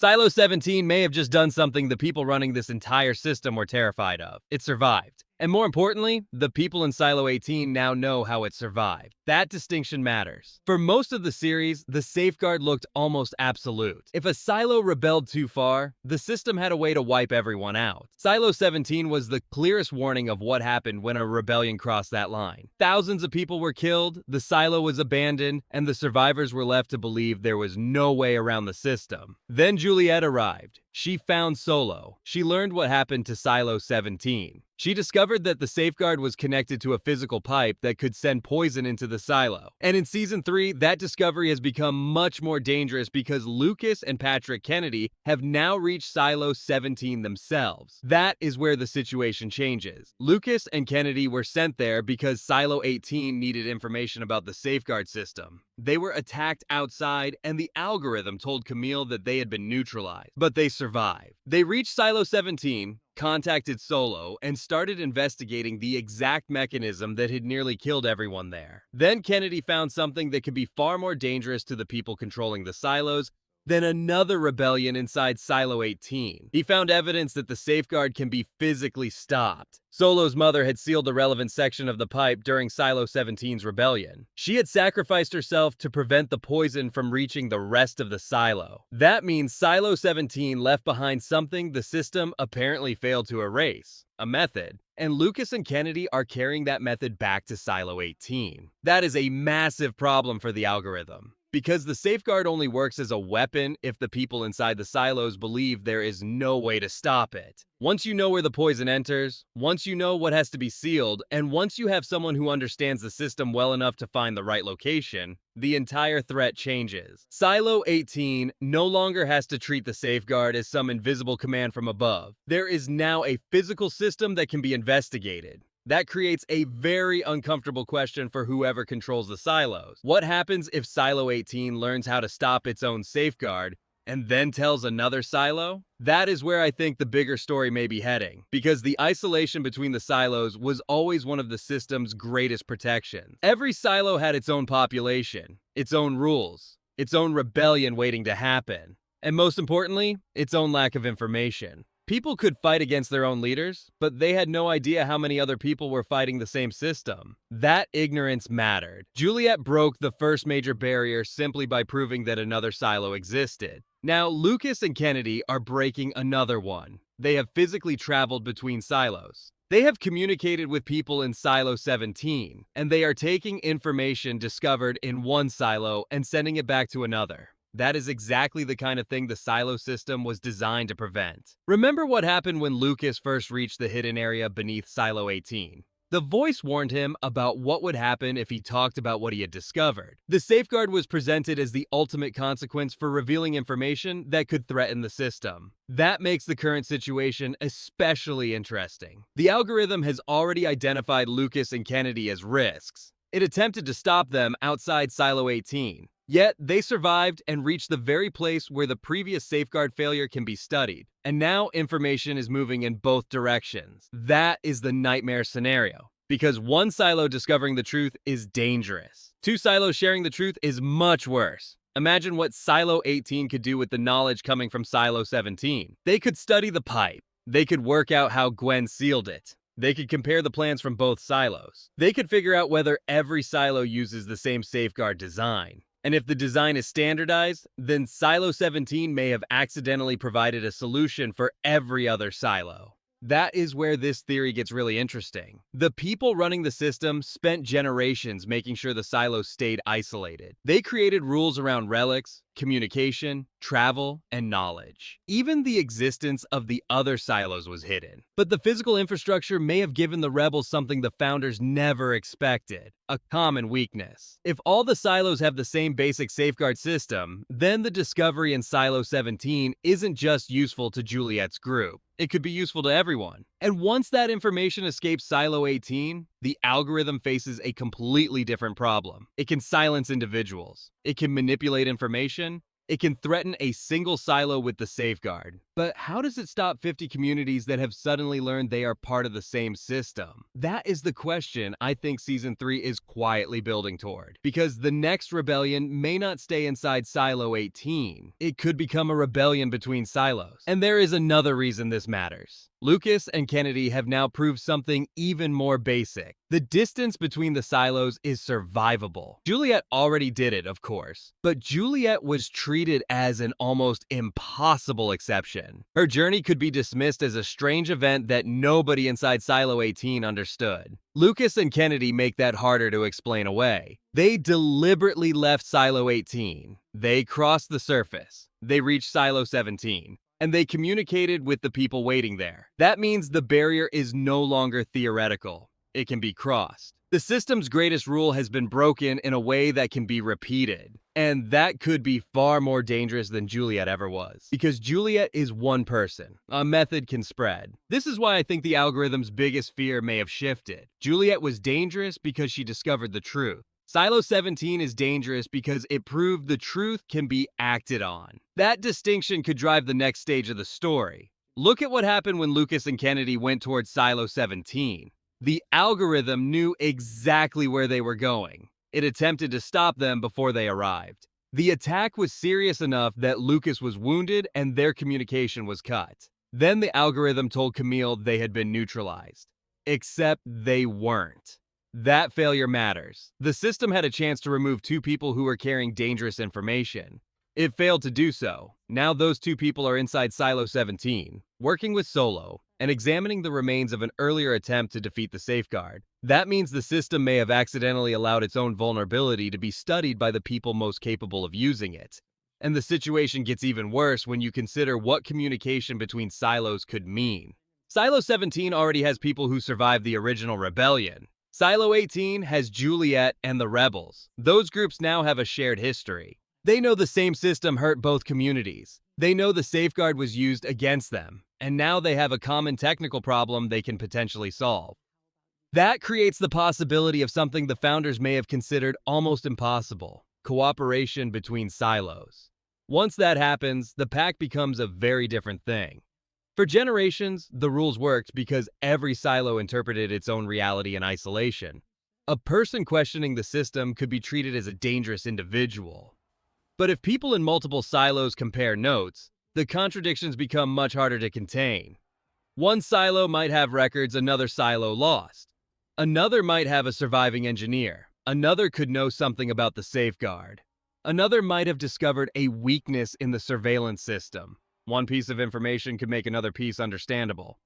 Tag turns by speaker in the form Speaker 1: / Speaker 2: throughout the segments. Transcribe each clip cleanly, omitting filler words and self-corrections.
Speaker 1: Silo 17 may have just done something the people running this entire system were terrified of. It survived. And more importantly, the people in Silo 18 now know how it survived. That distinction matters. For most of the series, the safeguard looked almost absolute. If a silo rebelled too far, the system had a way to wipe everyone out. Silo 17 was the clearest warning of what happened when a rebellion crossed that line. Thousands of people were killed, the silo was abandoned, and the survivors were left to believe there was no way around the system. Then Juliette arrived. She found Solo. She learned what happened to Silo 17. She discovered that the safeguard was connected to a physical pipe that could send poison into the silo. And in Season 3, that discovery has become much more dangerous because Lukas and Kennedy have now reached Silo 17 themselves. That is where the situation changes. Lukas and Kennedy were sent there because Silo 18 needed information about the safeguard system. They were attacked outside, and the algorithm told Camille that they had been neutralized, but they survived. They reached Silo 17, contacted Solo, and started investigating the exact mechanism that had nearly killed everyone there. Then Kennedy found something that could be far more dangerous to the people controlling the silos than another rebellion inside Silo 18. He found evidence that the safeguard can be physically stopped. Solo's mother had sealed the relevant section of the pipe during Silo 17's rebellion. She had sacrificed herself to prevent the poison from reaching the rest of the silo. That means Silo 17 left behind something the system apparently failed to erase, a method. And Lukas and Kennedy are carrying that method back to Silo 18. That is a massive problem for the algorithm, because the safeguard only works as a weapon if the people inside the silos believe there is no way to stop it. Once you know where the poison enters, once you know what has to be sealed, and once you have someone who understands the system well enough to find the right location, the entire threat changes. Silo 18 no longer has to treat the safeguard as some invisible command from above. There is now a physical system that can be investigated. That creates a very uncomfortable question for whoever controls the silos. What happens if Silo 18 learns how to stop its own safeguard and then tells another silo? That is where I think the bigger story may be heading, because the isolation between the silos was always one of the system's greatest protections. Every silo had its own population, its own rules, its own rebellion waiting to happen, and most importantly, its own lack of information. People could fight against their own leaders, but they had no idea how many other people were fighting the same system. That ignorance mattered. Juliette broke the first major barrier simply by proving that another silo existed. Now, Lukas and Kennedy are breaking another one. They have physically traveled between silos. They have communicated with people in Silo 17, and they are taking information discovered in one silo and sending it back to another. That is exactly the kind of thing the silo system was designed to prevent. Remember what happened when Lukas first reached the hidden area beneath Silo 18? The voice warned him about what would happen if he talked about what he had discovered. The safeguard was presented as the ultimate consequence for revealing information that could threaten the system. That makes the current situation especially interesting. The algorithm has already identified Lukas and Kennedy as risks. It attempted to stop them outside Silo 18. Yet, they survived and reached the very place where the previous safeguard failure can be studied. And now information is moving in both directions. That is the nightmare scenario, because one silo discovering the truth is dangerous. Two silos sharing the truth is much worse. Imagine what Silo 18 could do with the knowledge coming from Silo 17. They could study the pipe. They could work out how Gwen sealed it. They could compare the plans from both silos. They could figure out whether every silo uses the same safeguard design. And if the design is standardized, then Silo 17 may have accidentally provided a solution for every other silo. That is where this theory gets really interesting. The people running the system spent generations making sure the silos stayed isolated. They created rules around relics, communication, travel, and knowledge. Even the existence of the other silos was hidden. But the physical infrastructure may have given the rebels something the founders never expected: a common weakness. If all the silos have the same basic safeguard system, then the discovery in Silo 17 isn't just useful to Juliette's group. It could be useful to everyone. And once that information escapes Silo 18, the algorithm faces a completely different problem. It can silence individuals. It can manipulate information, It can threaten a single silo with the safeguard. But how does it stop 50 communities that have suddenly learned they are part of the same system? That is the question I think Season 3 is quietly building toward. Because the next rebellion may not stay inside Silo 18. It could become a rebellion between silos. And there is another reason this matters. Lukas and Kennedy have now proved something even more basic. The distance between the silos is survivable. Juliette already did it, of course, but Juliette was treated as an almost impossible exception. Her journey could be dismissed as a strange event that nobody inside Silo 18 understood. Lukas and Kennedy make that harder to explain away. They deliberately left Silo 18. They crossed the surface. They reached Silo 17. And they communicated with the people waiting there. That means the barrier is no longer theoretical. It can be crossed. The system's greatest rule has been broken in a way that can be repeated. And that could be far more dangerous than Juliette ever was. Because Juliette is one person. A method can spread. This is why I think the algorithm's biggest fear may have shifted. Juliette was dangerous because she discovered the truth. Silo 17 is dangerous because it proved the truth can be acted on. That distinction could drive the next stage of the story. Look at what happened when Lukas and Kennedy went towards Silo 17. The algorithm knew exactly where they were going. It attempted to stop them before they arrived. The attack was serious enough that Lukas was wounded and their communication was cut. Then the algorithm told Camille they had been neutralized. Except they weren't. That failure matters. The system had a chance to remove 2 people who were carrying dangerous information. It failed to do so. Now those 2 people are inside Silo 17, working with Solo, and examining the remains of an earlier attempt to defeat the safeguard. That means the system may have accidentally allowed its own vulnerability to be studied by the people most capable of using it. And the situation gets even worse when you consider what communication between silos could mean. Silo 17 already has people who survived the original rebellion. Silo 18 has Juliette and the rebels. Those groups now have a shared history. They know the same system hurt both communities. They know the safeguard was used against them, and now they have a common technical problem they can potentially solve. That creates the possibility of something the founders may have considered almost impossible: cooperation between silos. Once that happens, the pact becomes a very different thing. For generations, the rules worked because every silo interpreted its own reality in isolation. A person questioning the system could be treated as a dangerous individual. But if people in multiple silos compare notes, the contradictions become much harder to contain. One silo might have records another silo lost. Another might have a surviving engineer. Another could know something about the safeguard. Another might have discovered a weakness in the surveillance system. One piece of information could make another piece understandable.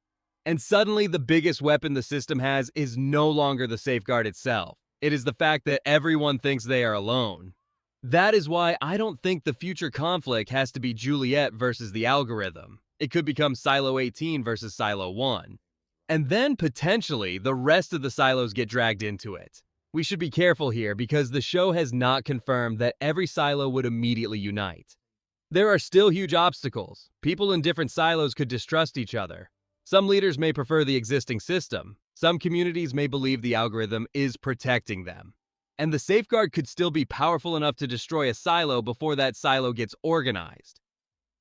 Speaker 1: And suddenly the biggest weapon the system has is no longer the safeguard itself. It is the fact that everyone thinks they are alone. That is why I don't think the future conflict has to be Juliette versus the algorithm. It could become Silo 18 versus Silo 1. And then potentially the rest of the silos get dragged into it. We should be careful here because the show has not confirmed that every silo would immediately unite. There are still huge obstacles. People in different silos could distrust each other. Some leaders may prefer the existing system. Some communities may believe the algorithm is protecting them. And the safeguard could still be powerful enough to destroy a silo before that silo gets organized.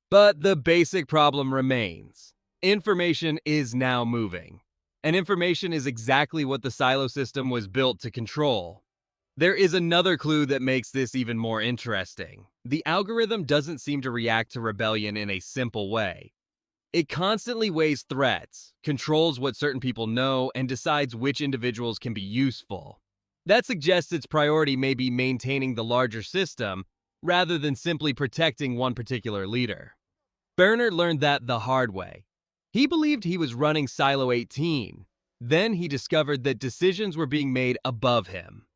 Speaker 1: But the basic problem remains. Information is now moving. And information is exactly what the silo system was built to control. There is another clue that makes this even more interesting. The algorithm doesn't seem to react to rebellion in a simple way. It constantly weighs threats, controls what certain people know, and decides which individuals can be useful. That suggests its priority may be maintaining the larger system, rather than simply protecting one particular leader. Bernard learned that the hard way. He believed he was running Silo 18. Then he discovered that decisions were being made above him.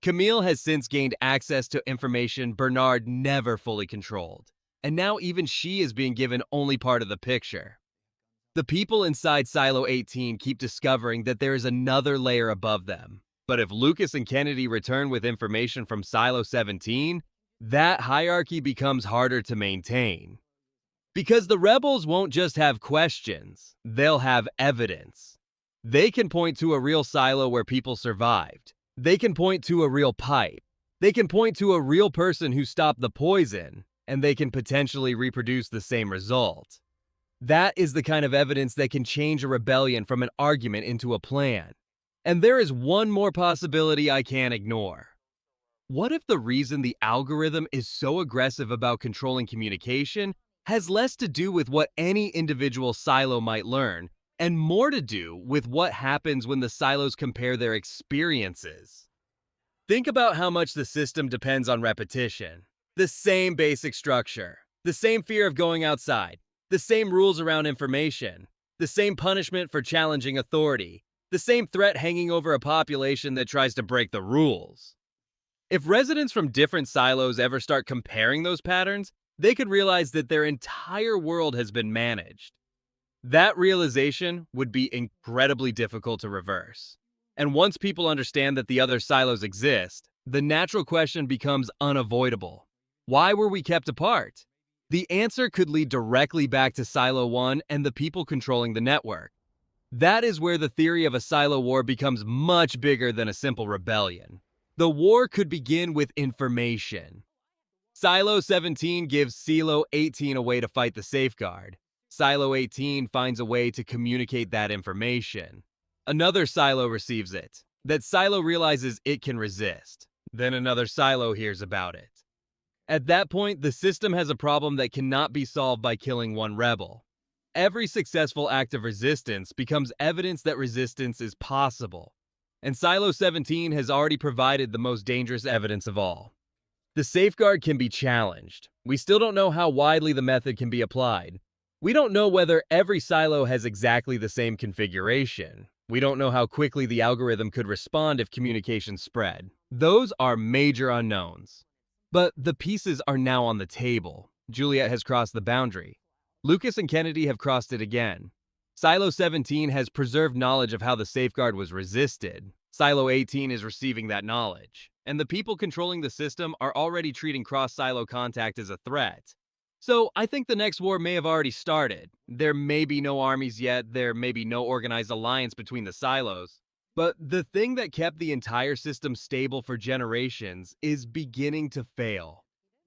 Speaker 1: Camille has since gained access to information Bernard never fully controlled, and now even she is being given only part of the picture. The people inside Silo 18 keep discovering that there is another layer above them. But if Lukas and Kennedy return with information from Silo 17, that hierarchy becomes harder to maintain. Because the rebels won't just have questions, they'll have evidence. They can point to a real silo where people survived. They can point to a real pipe. They can point to a real person who stopped the poison. and they can potentially reproduce the same result. That is the kind of evidence that can change a rebellion from an argument into a plan. And there is one more possibility I can't ignore. What if the reason the algorithm is so aggressive about controlling communication has less to do with what any individual silo might learn and more to do with what happens when the silos compare their experiences? Think about how much the system depends on repetition. The same basic structure, the same fear of going outside, the same rules around information, the same punishment for challenging authority, the same threat hanging over a population that tries to break the rules. If residents from different silos ever start comparing those patterns, they could realize that their entire world has been managed. That realization would be incredibly difficult to reverse. And once people understand that the other silos exist, the natural question becomes unavoidable. Why were we kept apart? The answer could lead directly back to Silo 1 and the people controlling the network. That is where the theory of a silo war becomes much bigger than a simple rebellion. The war could begin with information. Silo 17 gives Silo 18 a way to fight the safeguard. Silo 18 finds a way to communicate that information. Another silo receives it. That silo realizes it can resist. Then another silo hears about it. At that point, the system has a problem that cannot be solved by killing one rebel. Every successful act of resistance becomes evidence that resistance is possible. And Silo 17 has already provided the most dangerous evidence of all. The safeguard can be challenged. We still don't know how widely the method can be applied. We don't know whether every silo has exactly the same configuration. We don't know how quickly the algorithm could respond if communication spread. Those are major unknowns. But the pieces are now on the table. Juliette has crossed the boundary. Lukas and Kennedy have crossed it again. Silo 17 has preserved knowledge of how the safeguard was resisted. Silo 18 is receiving that knowledge. And the people controlling the system are already treating cross-silo contact as a threat. So I think the next war may have already started. There may be no armies yet, there may be no organized alliance between the silos. But the thing that kept the entire system stable for generations is beginning to fail.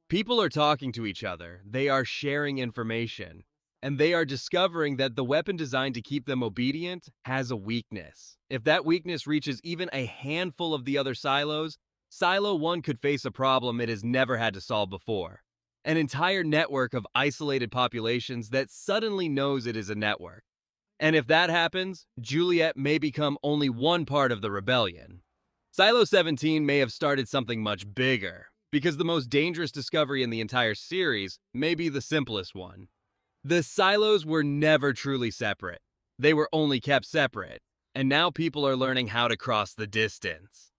Speaker 1: People are talking to each other, they are sharing information, and they are discovering that the weapon designed to keep them obedient has a weakness. If that weakness reaches even a handful of the other silos, Silo 1 could face a problem it has never had to solve before. An entire network of isolated populations that suddenly knows it is a network. And if that happens, Juliette may become only one part of the rebellion. Silo 17 may have started something much bigger, because the most dangerous discovery in the entire series may be the simplest one. The silos were never truly separate. They were only kept separate, and now people are learning how to cross the distance.